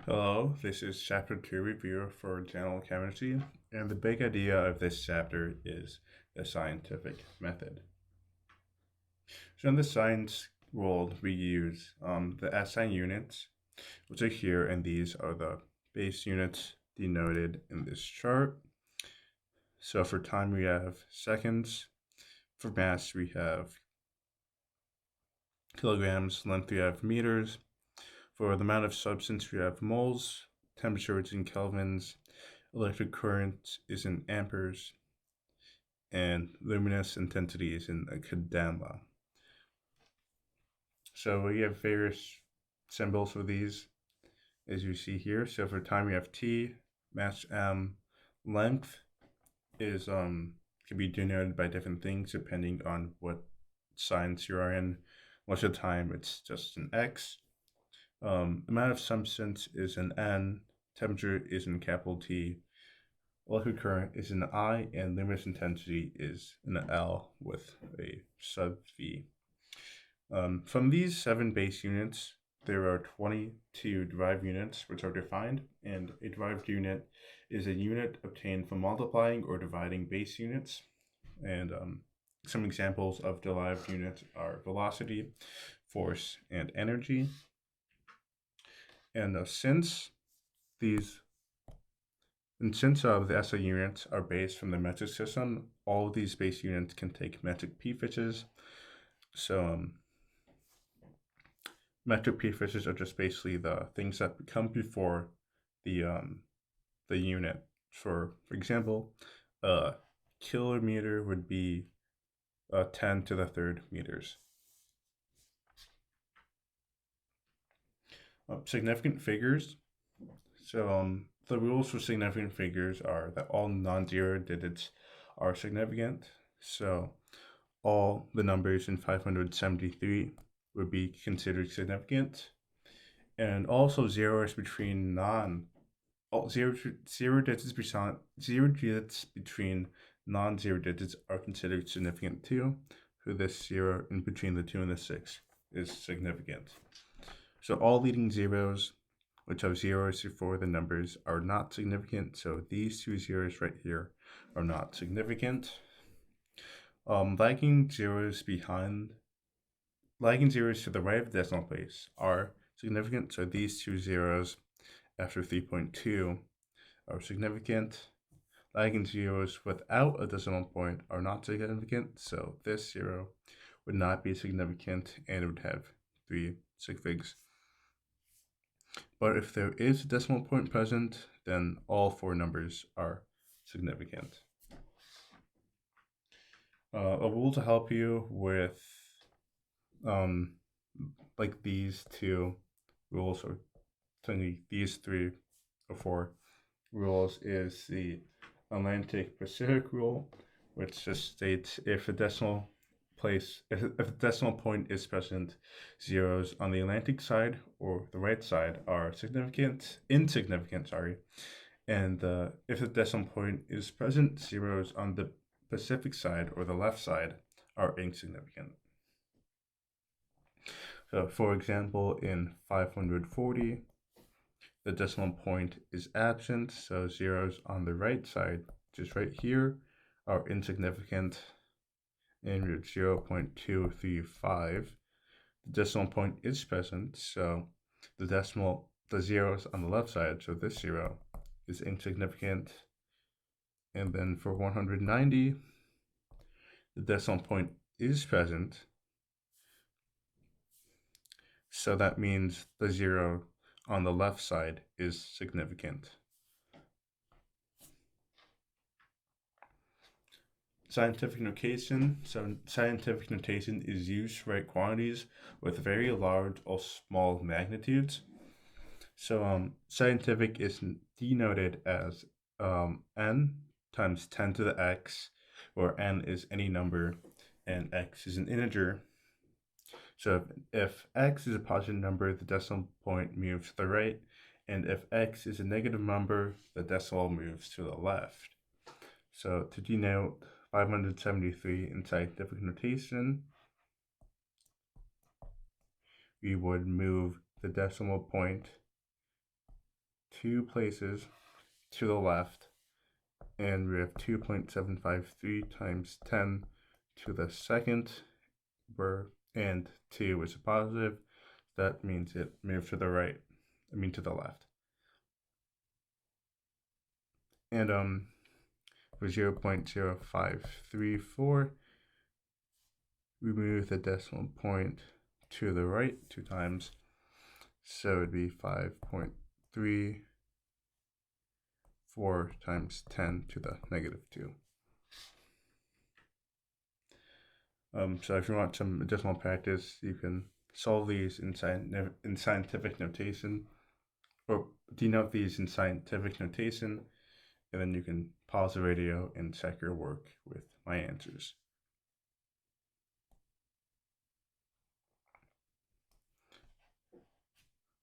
Hello, this is chapter 2 review for general chemistry, and the big idea of this chapter is the scientific method. So in the science world, we use the SI units, which are here, and these are the base units denoted in this chart. So for time, we have seconds. For mass, we have kilograms. Length, we have meters. For the amount of substance, we have moles. Temperature is in kelvins. Electric current is in amperes. And luminous intensity is in a cadena. So we have various symbols for these, as you see here. So for time, we have T, mass M, length is can be denoted by different things depending on what science you are in. Most of the time, it's just an X. Amount of substance is an N. Temperature is in capital T. Electric current is an I, and luminous intensity is an L with a sub V. From these 7 base units, there are 22 derived units which are defined, and a derived unit is a unit obtained from multiplying or dividing base units. And some examples of derived units are velocity, force, and energy. And since the SI units are based from the metric system, all of these base units can take metric prefixes. So metric prefixes are just basically the things that come before the unit. For example, kilometer would be 10 to the third meters. Significant figures. So the rules for significant figures are that all non-zero digits are significant. So all the numbers in 573 would be considered significant. And also zeros between zero digits between non-zero digits are considered significant too. So this 0 in between the 2 and the 6 is significant. So all leading zeros, which have zeros before the numbers, are not significant. So these 2 zeros right here are not significant. Lagging zeros to the right of the decimal place are significant. So these 2 zeros after 3.2 are significant. Lagging zeros without a decimal point are not significant. So this 0 would not be significant and it would have 3 sig figs. But if there is a decimal point present, then all 4 numbers are significant. A rule to help you with like these 2 rules, or technically these 3 or 4 rules, is the Atlantic Pacific rule, which just states if the decimal point is present, zeros on the Atlantic side or the right side are insignificant, and if the decimal point is present, zeros on the Pacific side or the left side are insignificant. So for example, in 540, the decimal point is absent, so zeros on the right side, just right here, are insignificant. In 0.235, the decimal point is present, so the zeros on the left side, so this 0 is insignificant. And then for 190, the decimal point is present, so that means the 0 on the left side is significant. Scientific notation. So scientific notation is used to write quantities with very large or small magnitudes. So scientific is denoted as n times 10 to the x, where n is any number and x is an integer. So if x is a positive number, the decimal point moves to the right, and if x is a negative number, the decimal moves to the left. So to denote 573 in scientific notation, we would move the decimal point 2 places to the left, and we have 2.753 times 10 to the second, and 2 is a positive. That means it moved to the right, to the left. And for 0.0534, we move the decimal point to the right 2 times, so it'd be 5.34 times 10 to the negative 2. So if you want some additional practice, you can solve these in scientific notation, or denote these in scientific notation, and then you can pause the video and check your work with my answers.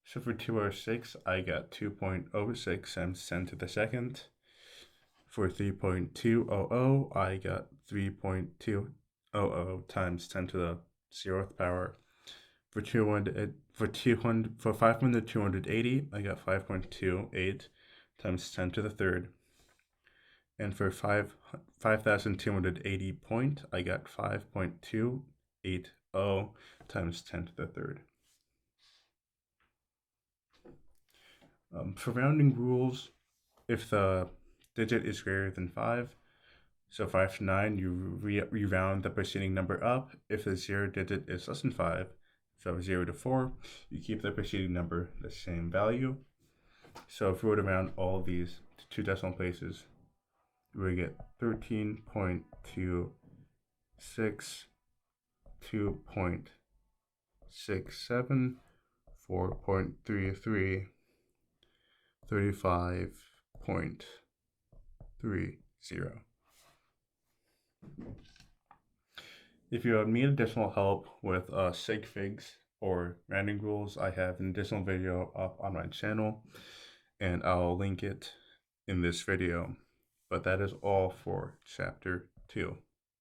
So for 206, I got 2.06 times 10 to the second. For 3.200, I got 3.200 times 10 to the 0th power. For 5,280, I got 5.28 times 10 to the 3rd. And for 5,280 point, I got 5.280 times 10 to the 3rd. For rounding rules, if the digit is greater than 5, so 5 to 9, you round the preceding number up. If the 0 digit is less than 5, so 0 to 4, you keep the preceding number the same value. So if we were to round all of these to 2 decimal places, we would get 13.26, 2.67, 4.33, 35.30. If you need additional help with sig figs or rounding rules, I have an additional video up on my channel, and I'll link it in this video. But that is all for Chapter 2.